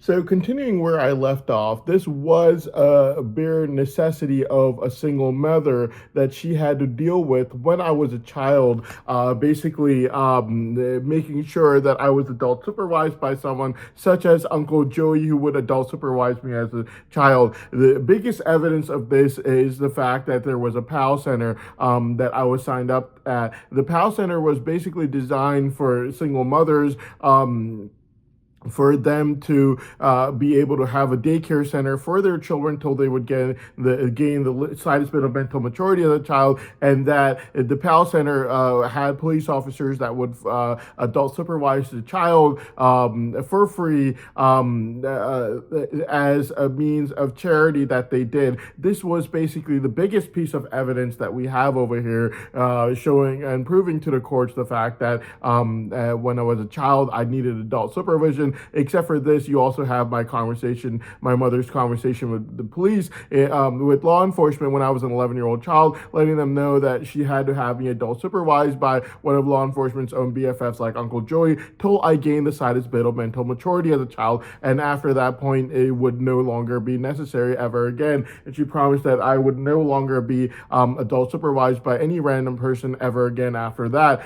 So, continuing where I left off, this was a bare necessity of a single mother that she had to deal with when I was a child. Basically, making sure that I was adult supervised by someone such as Uncle Joey, who would adult supervise me as a child. The biggest evidence of this is the fact that there was a PAL center that I was signed up at. The PAL center was basically designed for single mothers. For them to be able to have a daycare center for their children until they would gain the slightest bit of mental maturity of the child, and that the PAL Center had police officers that would adult supervise the child for free as a means of charity that they did. This was basically the biggest piece of evidence that we have over here, showing and proving to the courts the fact that when I was a child, I needed adult supervision. Except for this, you also have my mother's conversation with the police, with law enforcement when I was an 11-year-old child, letting them know that she had to have me adult supervised by one of law enforcement's own BFFs like Uncle Joey till I gained the slightest bit of mental maturity as a child. And after that point, it would no longer be necessary ever again. And she promised that I would no longer be adult supervised by any random person ever again after that.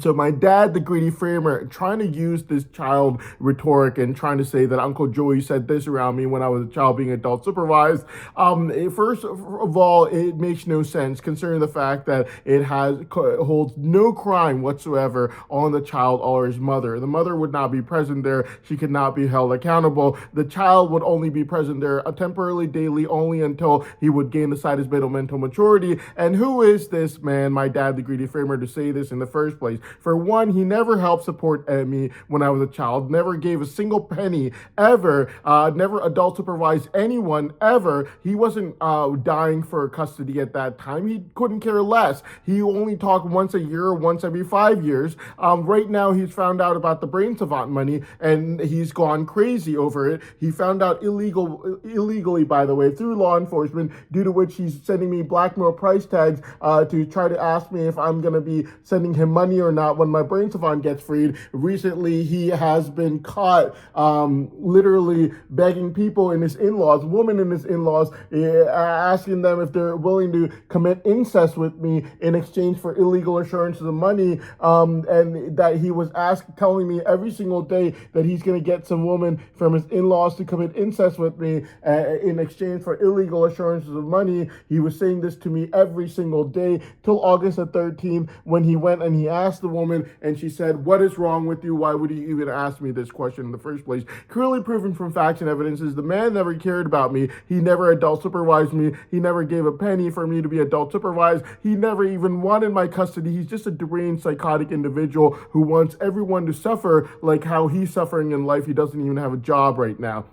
So my dad, the greedy framer, trying to use this child rhetoric and trying to say that Uncle Joey said this around me when I was a child being adult supervised. First of all, it makes no sense considering the fact that it holds no crime whatsoever on the child or his mother. The mother would not be present there. She could not be held accountable. The child would only be present there temporarily, daily, only until he would gain the slightest bit of mental maturity. And who is this man, my dad, the greedy framer, to say this in the first place? For one, he never helped support me when I was a child, never gave a single penny ever, never adult supervised anyone ever. He wasn't dying for custody at that time. He couldn't care less. He only talked once a year, once every 5 years. Right now, he's found out about the brain savant money and he's gone crazy over it. He found out illegally, by the way, through law enforcement, due to which he's sending me blackmail price tags to try to ask me if I'm going to be sending him money or not when my brain savant gets freed. Recently, he has been caught literally begging people in his in-laws, women in his in-laws, asking them if they're willing to commit incest with me in exchange for illegal assurances of money, and that he was telling me every single day that he's going to get some woman from his in-laws to commit incest with me in exchange for illegal assurances of money. He was saying this to me every single day till August the 13th, when he went and he asked the woman, and she said, "What is wrong with you? Why would you even ask me this question in the first place?" Clearly proven from facts and evidences, the man never cared about me. He never adult supervised me. He never gave a penny for me to be adult supervised. He never even wanted my custody. He's just a deranged, psychotic individual who wants everyone to suffer like how he's suffering in life. He doesn't even have a job right now.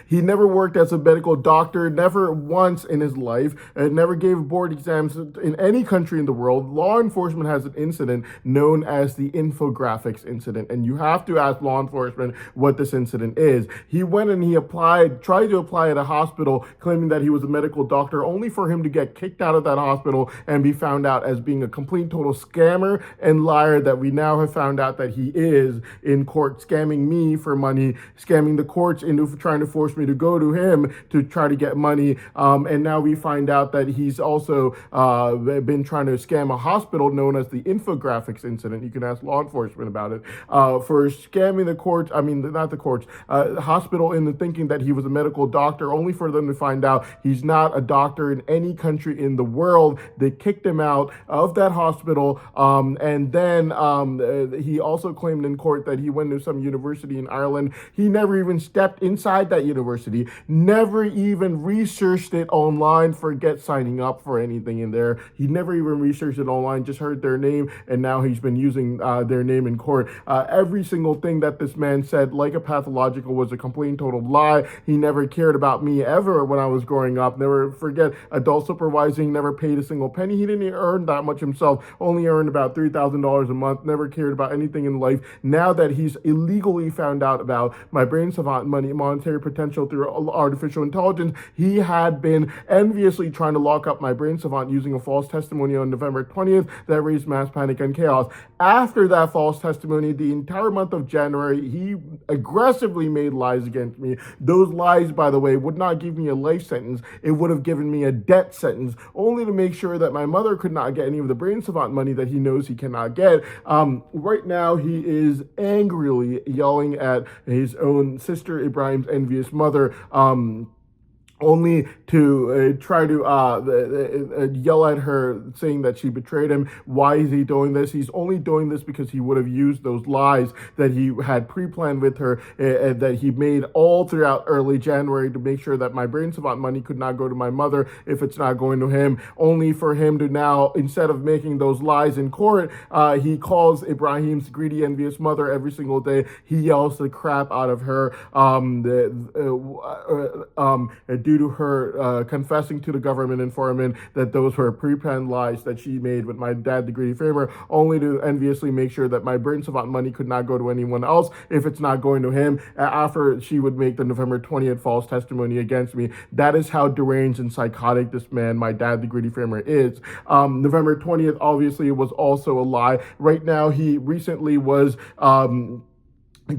He never worked as a medical doctor, never once in his life, never gave board exams in any country in the world. Law enforcement has an incident known as the infographics incident, and you have to ask law enforcement what this incident is. He went and he tried to apply at a hospital, claiming that he was a medical doctor, only for him to get kicked out of that hospital and be found out as being a complete total scammer and liar that we now have found out that he is in court, scamming me for money, scamming the courts into trying to force me to go to him to try to get money. And now we find out that he's also been trying to scam a hospital known as the infographics incident. You can ask law enforcement about it. For scamming the courts, not the courts, hospital into thinking that he was a medical doctor, only for them to find out he's not a doctor in any country in the world. They kicked him out of that hospital. And then he also claimed in court that he went to some university in Ireland. He never even stepped inside that university, never even researched it online, forget signing up for anything in there. He never even researched it online, just heard their name, and now he's been using their name in court. Every single thing that this man said, like a pathological, was a complete and total lie. He never cared about me ever when I was growing up. Never forget adult supervising, never paid a single penny. He didn't earn that much himself, only earned about $3,000 a month, never cared about anything in life. Now that he's illegally found out about my brain savant money, monetary potential through artificial intelligence. He had been enviously trying to lock up my brain savant using a false testimony on November 20th that raised mass panic and chaos. After that false testimony, the entire month of January, he aggressively made lies against me. Those lies, by the way, would not give me a life sentence. It would have given me a death sentence, only to make sure that my mother could not get any of the brain savant money that he knows he cannot get. Right now, he is angrily yelling at his own sister Ibrahim's envious mother. Only to try to yell at her, saying that she betrayed him. Why is he doing this? He's only doing this because he would have used those lies that he had pre-planned with her, that he made all throughout early January to make sure that my brain savant money could not go to my mother if it's not going to him, only for him to now, instead of making those lies in court, he calls Ibrahim's greedy, envious mother every single day. He yells the crap out of her, due to her confessing to the government informant that those were pre-planned lies that she made with my dad, the greedy framer, only to enviously make sure that my brain savant money could not go to anyone else if it's not going to him, after she would make the November 20th false testimony against me. That is how deranged and psychotic this man, my dad, the greedy framer, is. November 20th, obviously, it was also a lie. Right now, he recently was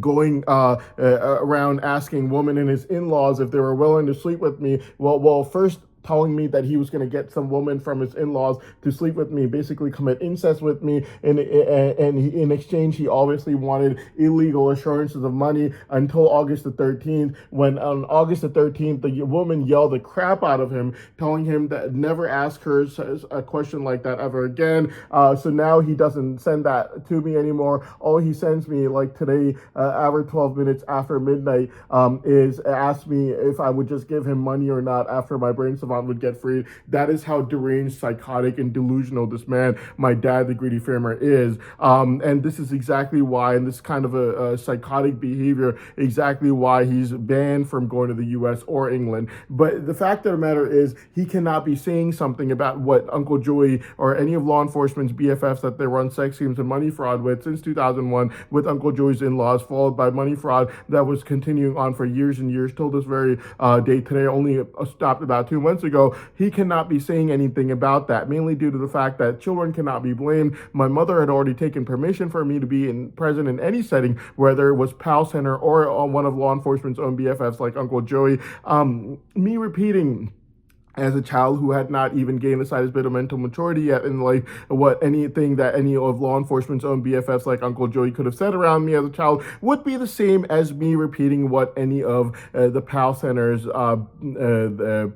going around asking women and his in-laws if they were willing to sleep with me. Well, first telling me that he was going to get some woman from his in-laws to sleep with me, basically commit incest with me, and in exchange he obviously wanted illegal assurances of money until August the 13th, when on August the 13th the woman yelled the crap out of him, telling him that never ask her a question like that ever again. So now he doesn't send that to me anymore. All he sends me, like today, every 12 minutes after midnight, is ask me if I would just give him money or not after my brain savant would get freed. That is how deranged, psychotic, and delusional this man, my dad, the greedy framer, is. And this is exactly why, and this kind of a psychotic behavior, exactly why he's banned from going to the U.S. or England. But the fact of the matter is, he cannot be saying something about what Uncle Joey or any of law enforcement's BFFs that they run sex schemes and money fraud with since 2001 with Uncle Joey's in-laws, followed by money fraud that was continuing on for years and years till this very day today, only stopped about 2 months ago. He cannot be saying anything about that, mainly due to the fact that children cannot be blamed. My mother had already taken permission for me to be present in any setting, whether it was PAL Center or one of law enforcement's own BFFs like Uncle Joey. Me repeating as a child who had not even gained the slightest bit of mental maturity yet, and like what anything that any of law enforcement's own BFFs like Uncle Joey could have said around me as a child would be the same as me repeating what any of the PAL Center's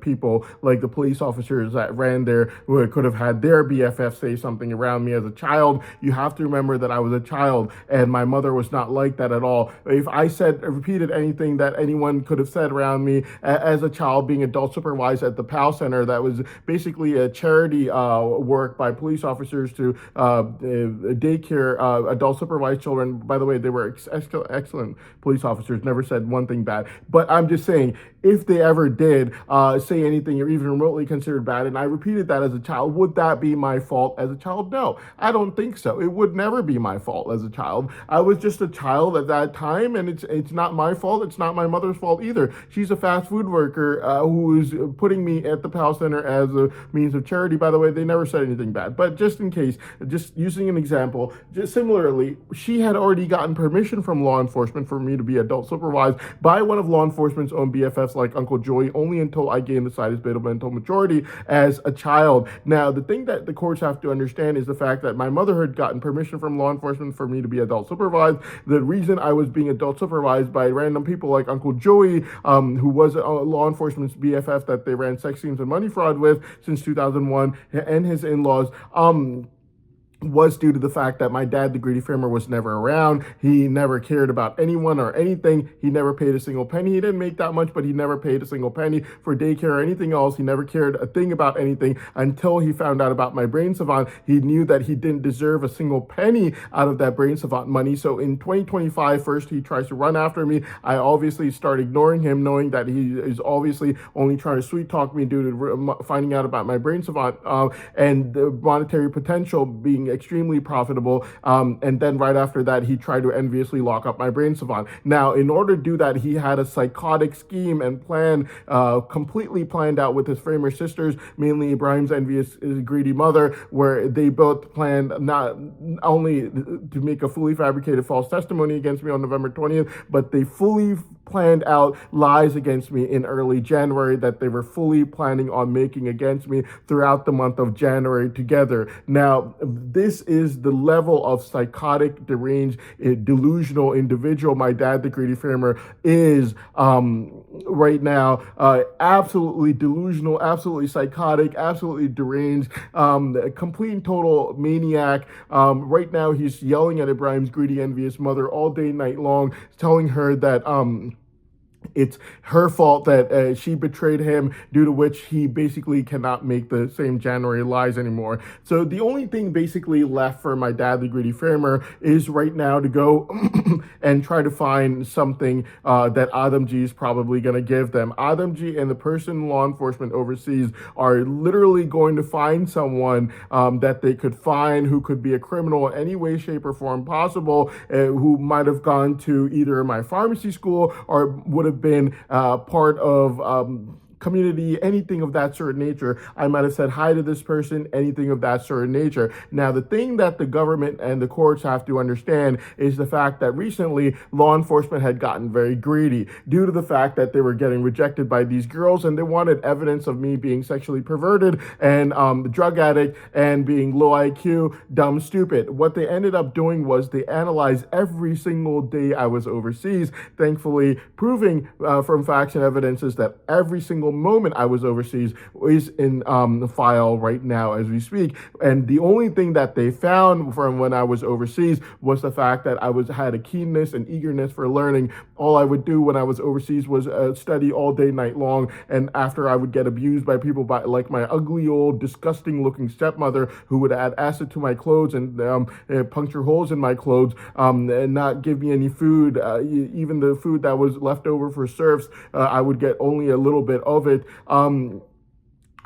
people, like the police officers that ran there, who could have had their BFF say something around me as a child. You have to remember that I was a child, and my mother was not like that at all. If I repeated anything that anyone could have said around me as a child, being adult supervised at the PAL Center, that was basically a charity work by police officers to daycare adult supervised children. By the way, they were excellent police officers, never said one thing bad. But I'm just saying, if they ever did say anything or even remotely considered bad, and I repeated that as a child, would that be my fault as a child? No, I don't think so. It would never be my fault as a child. I was just a child at that time, and it's not my fault. It's not my mother's fault either. She's a fast food worker who is putting me at the PAL Center as a means of charity. By the way, they never said anything bad, but just in case, just using an example, just similarly, she had already gotten permission from law enforcement for me to be adult supervised by one of law enforcement's own BFFs like Uncle Joey, only until I gained the slightest bit of mental maturity as a child. Now, the thing that the courts have to understand is the fact that my mother had gotten permission from law enforcement for me to be adult supervised. The reason I was being adult supervised by random people like Uncle Joey, who was a law enforcement's BFF that they ran sex schemes and money fraud with since 2001, and his in-laws, was due to the fact that my dad, the greedy framer, was never around. He never cared about anyone or anything. He never paid a single penny. He didn't make that much, but he never paid a single penny for daycare or anything else. He never cared a thing about anything until he found out about my brain savant. He knew that he didn't deserve a single penny out of that brain savant money. So in 2025, first he tries to run after me. I obviously start ignoring him, knowing that he is obviously only trying to sweet talk me due to finding out about my brain savant and the monetary potential being being extremely profitable. And then right after that, he tried to enviously lock up my brain savant. Now, in order to do that, he had a psychotic scheme and plan, completely planned out with his framer sisters, mainly Ibrahim's envious, greedy mother, where they both planned not only to make a fully fabricated false testimony against me on November 20th, but they fully planned out lies against me in early January that they were fully planning on making against me throughout the month of January together. Now, this is the level of psychotic, deranged, delusional individual my dad, the greedy farmer, is right now. Absolutely delusional, absolutely psychotic, absolutely deranged, complete and total maniac. Right now, he's yelling at Ibrahim's greedy, envious mother all day, night long, telling her that it's her fault that she betrayed him, due to which he basically cannot make the same January lies anymore. So the only thing basically left for my dad, the greedy farmer, is right now to go and try to find something that Adamji is probably going to give them. Adamji and the person law enforcement overseas are literally going to find someone that they could find who could be a criminal in any way, shape, or form possible, who might have gone to either my pharmacy school or would have been part of community, anything of that certain nature. I might have said hi to this person, anything of that certain nature. Now, the thing that the government and the courts have to understand is the fact that recently law enforcement had gotten very greedy due to the fact that they were getting rejected by these girls, and they wanted evidence of me being sexually perverted and drug addict and being low IQ, dumb, stupid. What they ended up doing was they analyzed every single day I was overseas, thankfully proving from facts and evidences that every single moment I was overseas is in the file right now as we speak. And the only thing that they found from when I was overseas was the fact that I had a keenness and eagerness for learning. All I would do when I was overseas was study all day, night long. And after I would get abused by people like my ugly old, disgusting looking stepmother, who would add acid to my clothes and puncture holes in my clothes, and not give me any food. Even the food that was left over for serfs, I would get only a little bit of it.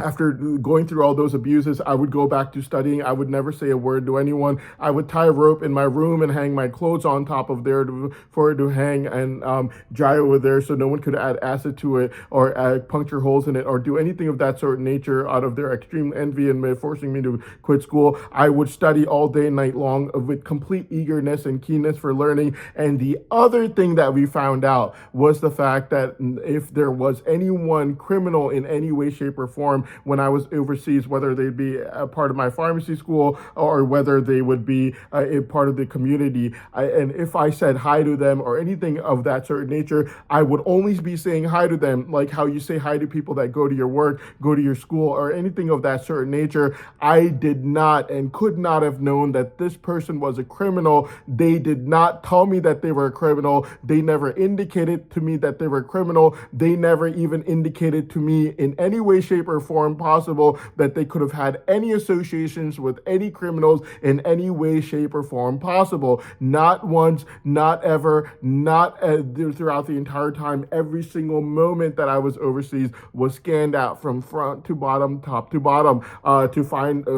After going through all those abuses, I would go back to studying. I would never say a word to anyone. I would tie a rope in my room and hang my clothes on top of there for it to hang and dry over there, so no one could add acid to it or puncture holes in it or do anything of that sort of nature out of their extreme envy and forcing me to quit school. I would study all day and night long with complete eagerness and keenness for learning. And the other thing that we found out was the fact that if there was anyone criminal in any way, shape, or form when I was overseas, whether they'd be a part of my pharmacy school or whether they would be a part of the community. And if I said hi to them or anything of that certain nature, I would only be saying hi to them like how you say hi to people that go to your work, go to your school, or anything of that certain nature. I did not and could not have known that this person was a criminal. They did not tell me that they were a criminal. They never indicated to me that they were a criminal. They never even indicated to me in any way, shape, or form possible that they could have had any associations with any criminals in any way, shape, or form possible. Not once, not ever, not throughout the entire time. Every single moment that I was overseas was scanned out from front to bottom, top to bottom, to find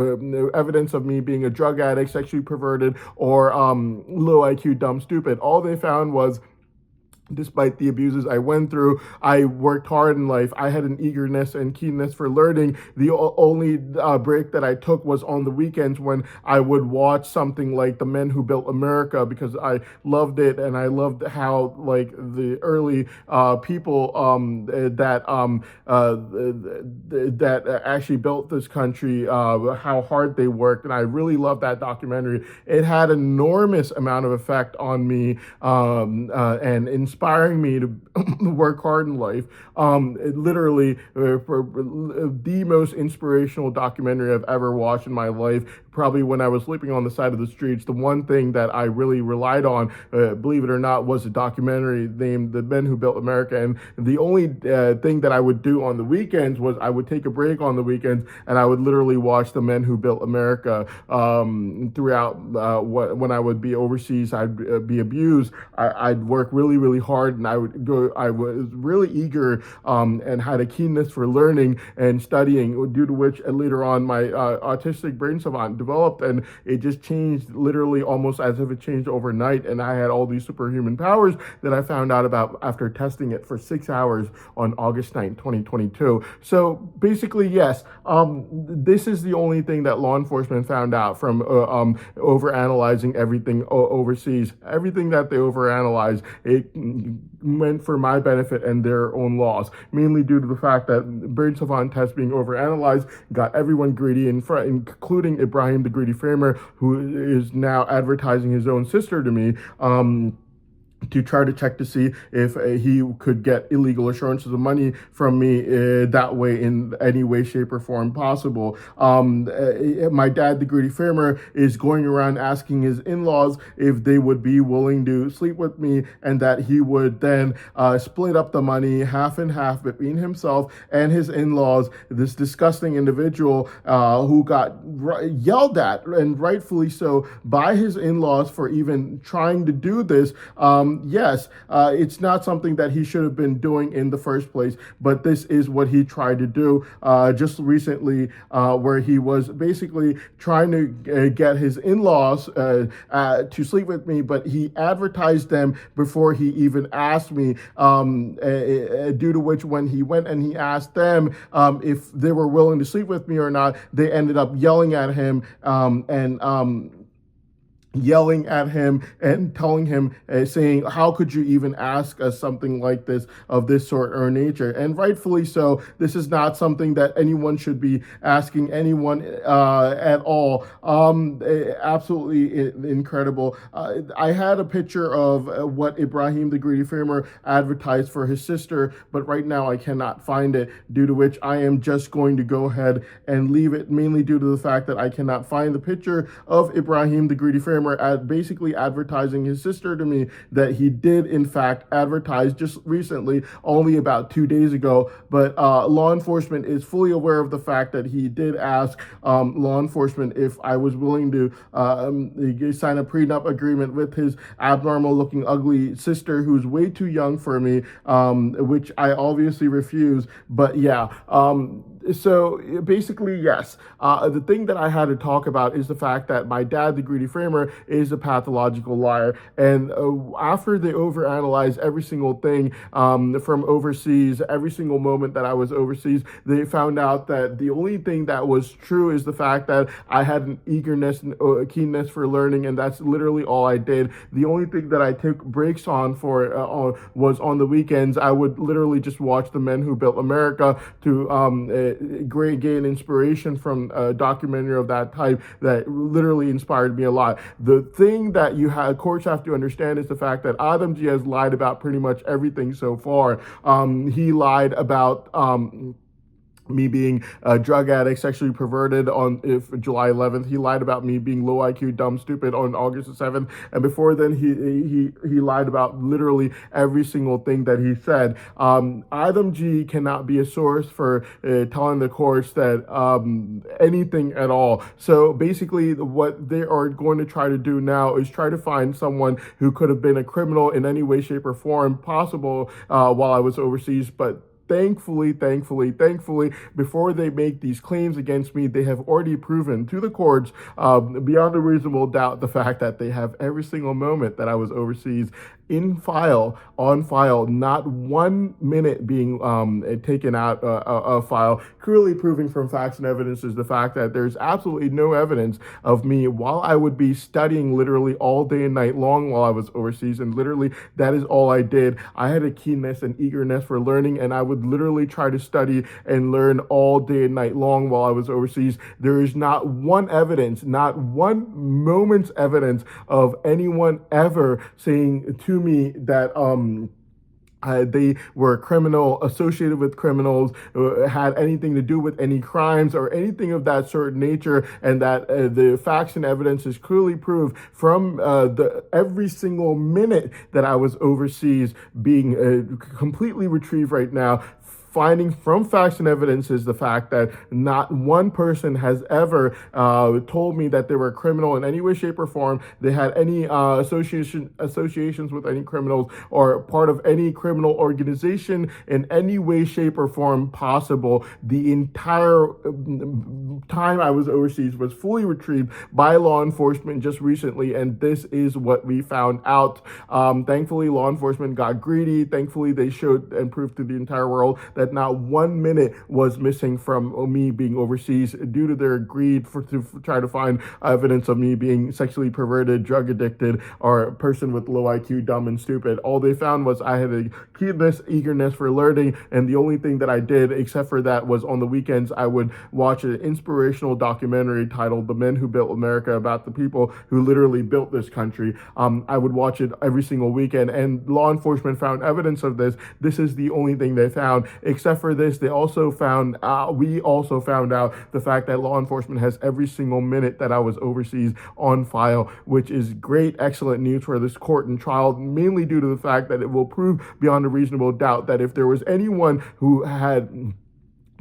evidence of me being a drug addict, sexually perverted, or low IQ, dumb, stupid. All they found was, despite the abuses I went through, I worked hard in life. I had an eagerness and keenness for learning. The only break that I took was on the weekends when I would watch something like The Men Who Built America, because I loved it, and I loved how like the early people that actually built this country, how hard they worked, and I really loved that documentary. It had an enormous amount of effect on me and inspiring me to work hard in life. Literally, the most inspirational documentary I've ever watched in my life. Probably when I was sleeping on the side of the streets, the one thing that I really relied on, believe it or not, was a documentary named The Men Who Built America. And the only thing that I would do on the weekends was I would take a break on the weekends and I would literally watch The Men Who Built America. Throughout when I would be overseas, I'd be abused. I'd work really, really hard, and I was really eager and had a keenness for learning and studying, due to which later on my autistic brain savant developed, and it just changed literally almost as if it changed overnight, and I had all these superhuman powers that I found out about after testing it for 6 hours on August 9th, 2022. So basically, yes, this is the only thing that law enforcement found out from overanalyzing everything overseas. Everything that they overanalyzed, it meant for my benefit and their own loss, mainly due to the fact that brain savant tests being overanalyzed got everyone greedy, including Ibrahim the Greedy Framer, who is now advertising his own sister to me. To try to check to see if he could get illegal assurances of money from me that way, in any way, shape, or form possible. My dad, the Greedy Framer, is going around asking his in-laws if they would be willing to sleep with me, and that he would then split up the money half and half between himself and his in-laws. This disgusting individual who got yelled at, and rightfully so, by his in-laws for even trying to do this. Yes, it's not something that he should have been doing in the first place, but this is what he tried to do just recently, where he was basically trying to get his in-laws to sleep with me, but he advertised them before he even asked me, due to which when he went and he asked them if they were willing to sleep with me or not, they ended up yelling at him and telling him, saying, how could you even ask us something like this, of this sort or nature? And rightfully so, this is not something that anyone should be asking anyone at all. Absolutely incredible. I had a picture of what Ibrahim the Greedy Framer advertised for his sister, but right now I cannot find it, due to which I am just going to go ahead and leave it, mainly due to the fact that I cannot find the picture of Ibrahim the Greedy Framer basically advertising his sister to me, that he did in fact advertise just recently, only about 2 days ago. But law enforcement is fully aware of the fact that he did ask law enforcement if I was willing to sign a prenup agreement with his abnormal looking ugly sister, who's way too young for me, which I obviously refuse. But yeah, so basically, yes, the thing that I had to talk about is the fact that my dad, the Greedy Framer, is a pathological liar. And after they overanalyze every single thing from overseas, every single moment that I was overseas, they found out that the only thing that was true is the fact that I had an eagerness and keenness for learning, and that's literally all I did. The only thing that I took breaks on for was on the weekends. I would literally just watch The Men Who Built America to gain inspiration from a documentary of that type that literally inspired me a lot. The thing that courts have to understand is the fact that Adam G has lied about pretty much everything so far. He lied about me being a drug addict, sexually perverted on July 11th. He lied about me being low IQ, dumb, stupid on August 7th. And before then, he lied about literally every single thing that he said. Adam G cannot be a source for telling the courts that anything at all. So basically, what they are going to try to do now is try to find someone who could have been a criminal in any way, shape, or form possible while I was overseas. But thankfully, before they make these claims against me, they have already proven to the courts beyond a reasonable doubt the fact that they have every single moment that I was overseas on file, not 1 minute being taken out of file, clearly proving from facts and evidence is the fact that there's absolutely no evidence of me while I would be studying literally all day and night long while I was overseas, and literally that is all I did. I had a keenness and eagerness for learning, and I would literally try to study and learn all day and night long while I was overseas. There is not one evidence, not one moment's evidence of anyone ever saying to me that they were a criminal, associated with criminals, had anything to do with any crimes or anything of that sort of nature, and that the facts and evidence is clearly proved from every single minute that I was overseas being completely retrieved right now. finding from facts and evidences the fact that not one person has ever told me that they were a criminal in any way, shape, or form. They had any associations with any criminals or part of any criminal organization in any way, shape, or form possible. The entire time I was overseas was fully retrieved by law enforcement just recently, and this is what we found out. Thankfully, law enforcement got greedy. Thankfully, they showed and proved to the entire world that not 1 minute was missing from me being overseas due to their greed to try to find evidence of me being sexually perverted, drug addicted, or a person with low IQ, dumb and stupid. All they found was I had a keenness, eagerness for learning, and the only thing that I did, except for that, was on the weekends I would watch an inspirational documentary titled "The Men Who Built America," about the people who literally built this country. I would watch it every single weekend, and law enforcement found evidence of this. This is the only thing they found. Except for this, they also found, we also found out the fact that law enforcement has every single minute that I was overseas on file, which is great, excellent news for this court and trial, mainly due to the fact that it will prove beyond a reasonable doubt that if there was anyone who had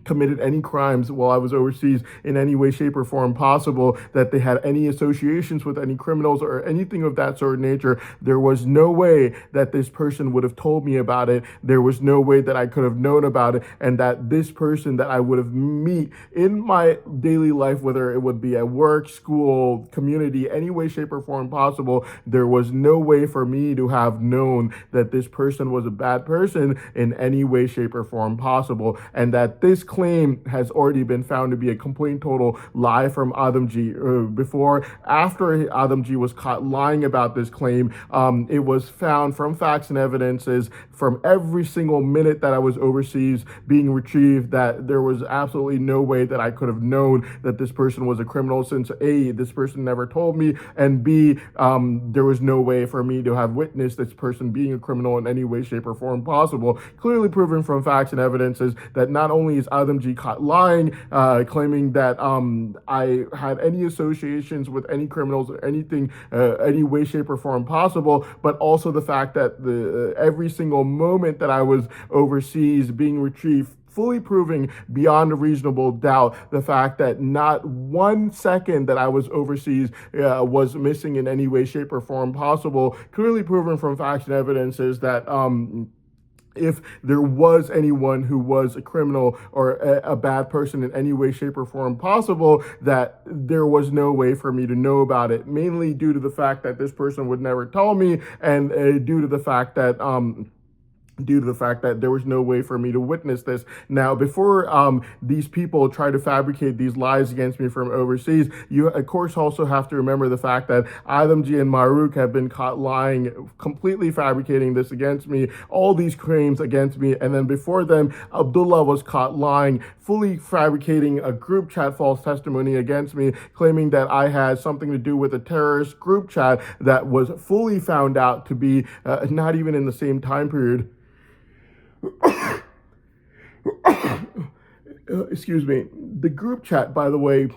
committed any crimes while I was overseas in any way, shape, or form possible, that they had any associations with any criminals or anything of that sort of nature, there was no way that this person would have told me about it. There was no way that I could have known about it, and that this person that I would have meet in my daily life, whether it would be at work, school, community, any way, shape, or form possible, there was no way for me to have known that this person was a bad person in any way, shape, or form possible, and that this claim has already been found to be a complete total lie from Adamji. After Adamji was caught lying about this claim, it was found from facts and evidences from every single minute that I was overseas being retrieved that there was absolutely no way that I could have known that this person was a criminal, since A, this person never told me, and B, there was no way for me to have witnessed this person being a criminal in any way, shape, or form possible. Clearly proven from facts and evidences that not only is Adamji caught lying, claiming that I had any associations with any criminals or anything, any way, shape, or form possible, but also the fact that every single moment that I was overseas being retrieved, fully proving beyond a reasonable doubt the fact that not 1 second that I was overseas was missing in any way, shape, or form possible. Clearly proven from facts and evidences that if there was anyone who was a criminal or a bad person in any way, shape, or form possible, that there was no way for me to know about it, mainly due to the fact that this person would never tell me, and due to the fact that there was no way for me to witness this. Now, before these people try to fabricate these lies against me from overseas, you, of course, also have to remember the fact that Adamji and Maruk have been caught lying, completely fabricating this against me, all these claims against me, and then before them, Abdullah was caught lying, fully fabricating a group chat false testimony against me, claiming that I had something to do with a terrorist group chat that was fully found out to be not even in the same time period. Excuse me. The group chat, by the way,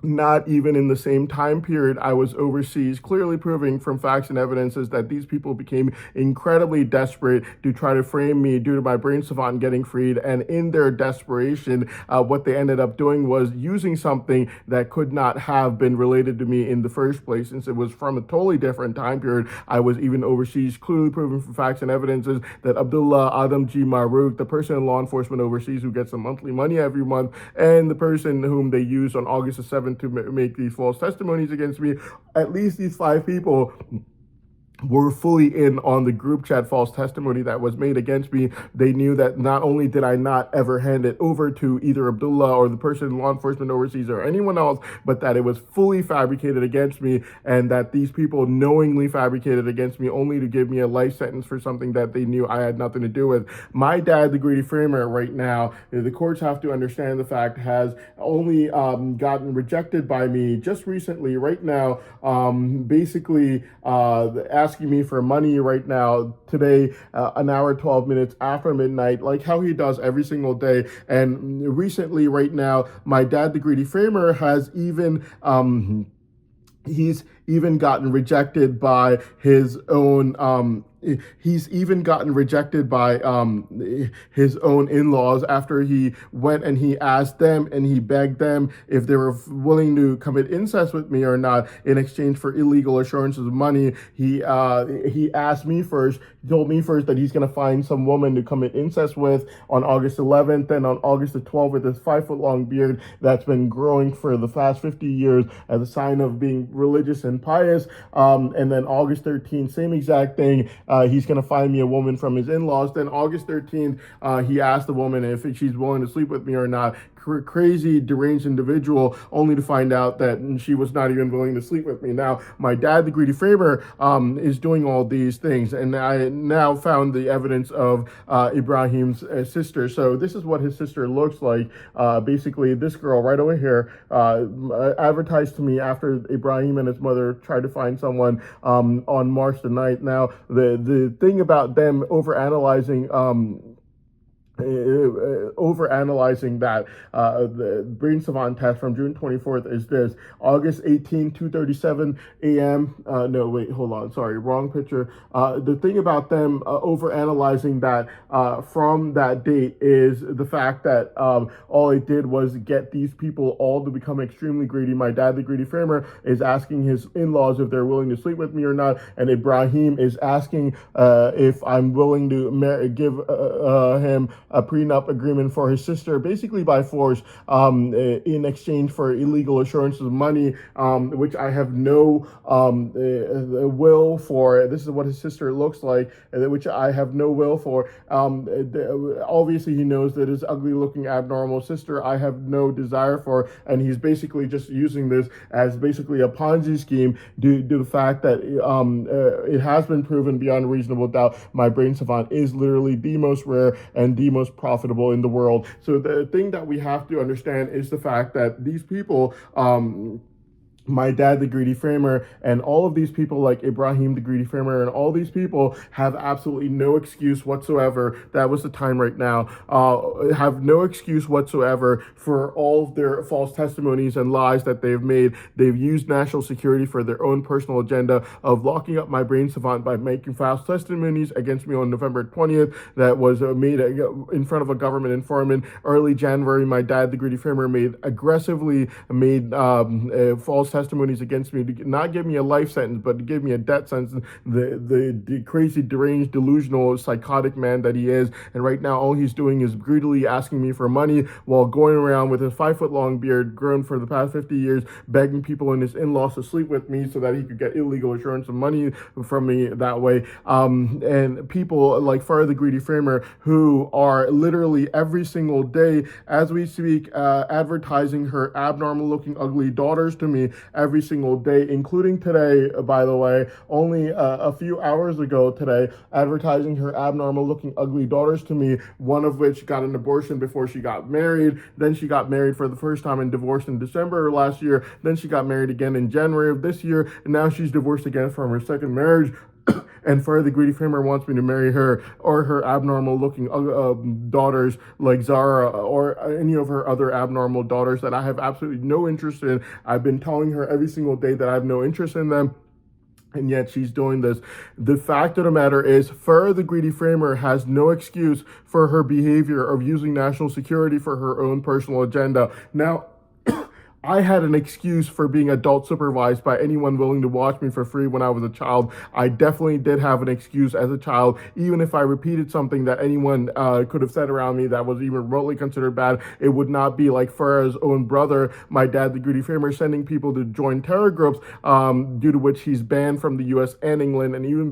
not even in the same time period I was overseas, clearly proving from facts and evidences that these people became incredibly desperate to try to frame me due to my brain savant getting freed. And in their desperation, what they ended up doing was using something that could not have been related to me in the first place, since it was from a totally different time period. I was even overseas, clearly proving from facts and evidences that Abdullah Adamji Maruk, the person in law enforcement overseas who gets some monthly money every month, and the person whom they used on August the 7th to make these false testimonies against me, at least these 5 people were fully in on the group chat false testimony that was made against me. They knew that not only did I not ever hand it over to either Abdullah or the person in law enforcement overseas or anyone else, but that it was fully fabricated against me, and that these people knowingly fabricated against me only to give me a life sentence for something that they knew I had nothing to do with. My dad, the greedy framer, right now, the courts have to understand the fact, has only gotten rejected by me just recently, right now, basically asking me for money right now, today, an hour, 12 minutes after midnight, like how he does every single day. And recently, right now, my dad, the greedy framer, has even, he's even gotten rejected by his own he's even gotten rejected by his own in-laws after he went and he asked them and he begged them if they were willing to commit incest with me or not in exchange for illegal assurances of money. He asked me first, he told me first that he's going to find some woman to commit incest with on August 11th, and on August the 12th with his 5 foot long beard that's been growing for the past 50 years as a sign of being religious and pious. And then August 13th, same exact thing. He's going to find me a woman from his in-laws. Then August 13th, he asked the woman if she's willing to sleep with me or not. Crazy, deranged individual, only to find out that she was not even willing to sleep with me. Now, my dad, the greedy framer, is doing all these things, and I now found the evidence of Ibrahim's sister. So this is what his sister looks like. Basically, this girl right over here advertised to me after Ibrahim and his mother tried to find someone on March the 9th. Now, the thing about them overanalyzing that the brain savant test from June 24th is this: August 18, 2:37 a.m. No, wait, hold on, sorry, wrong picture. The thing about them overanalyzing that from that date is the fact that all it did was get these people all to become extremely greedy. My dad, the greedy framer, is asking his in-laws if they're willing to sleep with me or not, and Ibrahim is asking if I'm willing to give him a prenup agreement for his sister, basically by force, in exchange for illegal assurances of money, which I have no will for. This is what his sister looks like, which I have no will for. Obviously, he knows that his ugly-looking, abnormal sister I have no desire for, and he's basically just using this as basically a Ponzi scheme due to the fact that it has been proven beyond reasonable doubt my brain savant is literally the most rare and the most profitable in the world. So the thing that we have to understand is the fact that these people, my dad, the greedy framer, and all of these people like Ibrahim, the greedy framer, and all these people have absolutely no excuse whatsoever. That was the time right now. Have no excuse whatsoever for all of their false testimonies and lies that they've made. They've used national security for their own personal agenda of locking up my brain savant by making false testimonies against me on November 20th that was made in front of a government informant. Early January, my dad, the greedy framer, aggressively made false testimonies against me to not give me a life sentence, but to give me a death sentence. The crazy, deranged, delusional, psychotic man that he is. And right now, all he's doing is greedily asking me for money while going around with his 5 foot long beard grown for the past 50 years, begging people and his in-laws to sleep with me so that he could get illegal assurance of money from me that way. And people like Farah, the greedy framer, who are literally every single day, as we speak, advertising her abnormal looking, ugly daughters to me every single day, including today, by the way, only a few hours ago today, advertising her abnormal looking, ugly daughters to me, one of which got an abortion before she got married. Then she got married for the first time and divorced in December of last year. Then she got married again in January of this year, and now she's divorced again from her second marriage. And Farah, the greedy framer, wants me to marry her or her abnormal looking daughters like Zara or any of her other abnormal daughters that I have absolutely no interest in. I've been telling her every single day that I have no interest in them, and yet she's doing this. The fact of the matter is, Farah, the greedy framer, has no excuse for her behavior of using national security for her own personal agenda. Now, I had an excuse for being adult supervised by anyone willing to watch me for free when I was a child. I definitely did have an excuse as a child, even if I repeated something that anyone could have said around me that was even remotely considered bad. It would not be like Farah's own brother, my dad, the greedy framer, sending people to join terror groups, due to which he's banned from the US and England, and even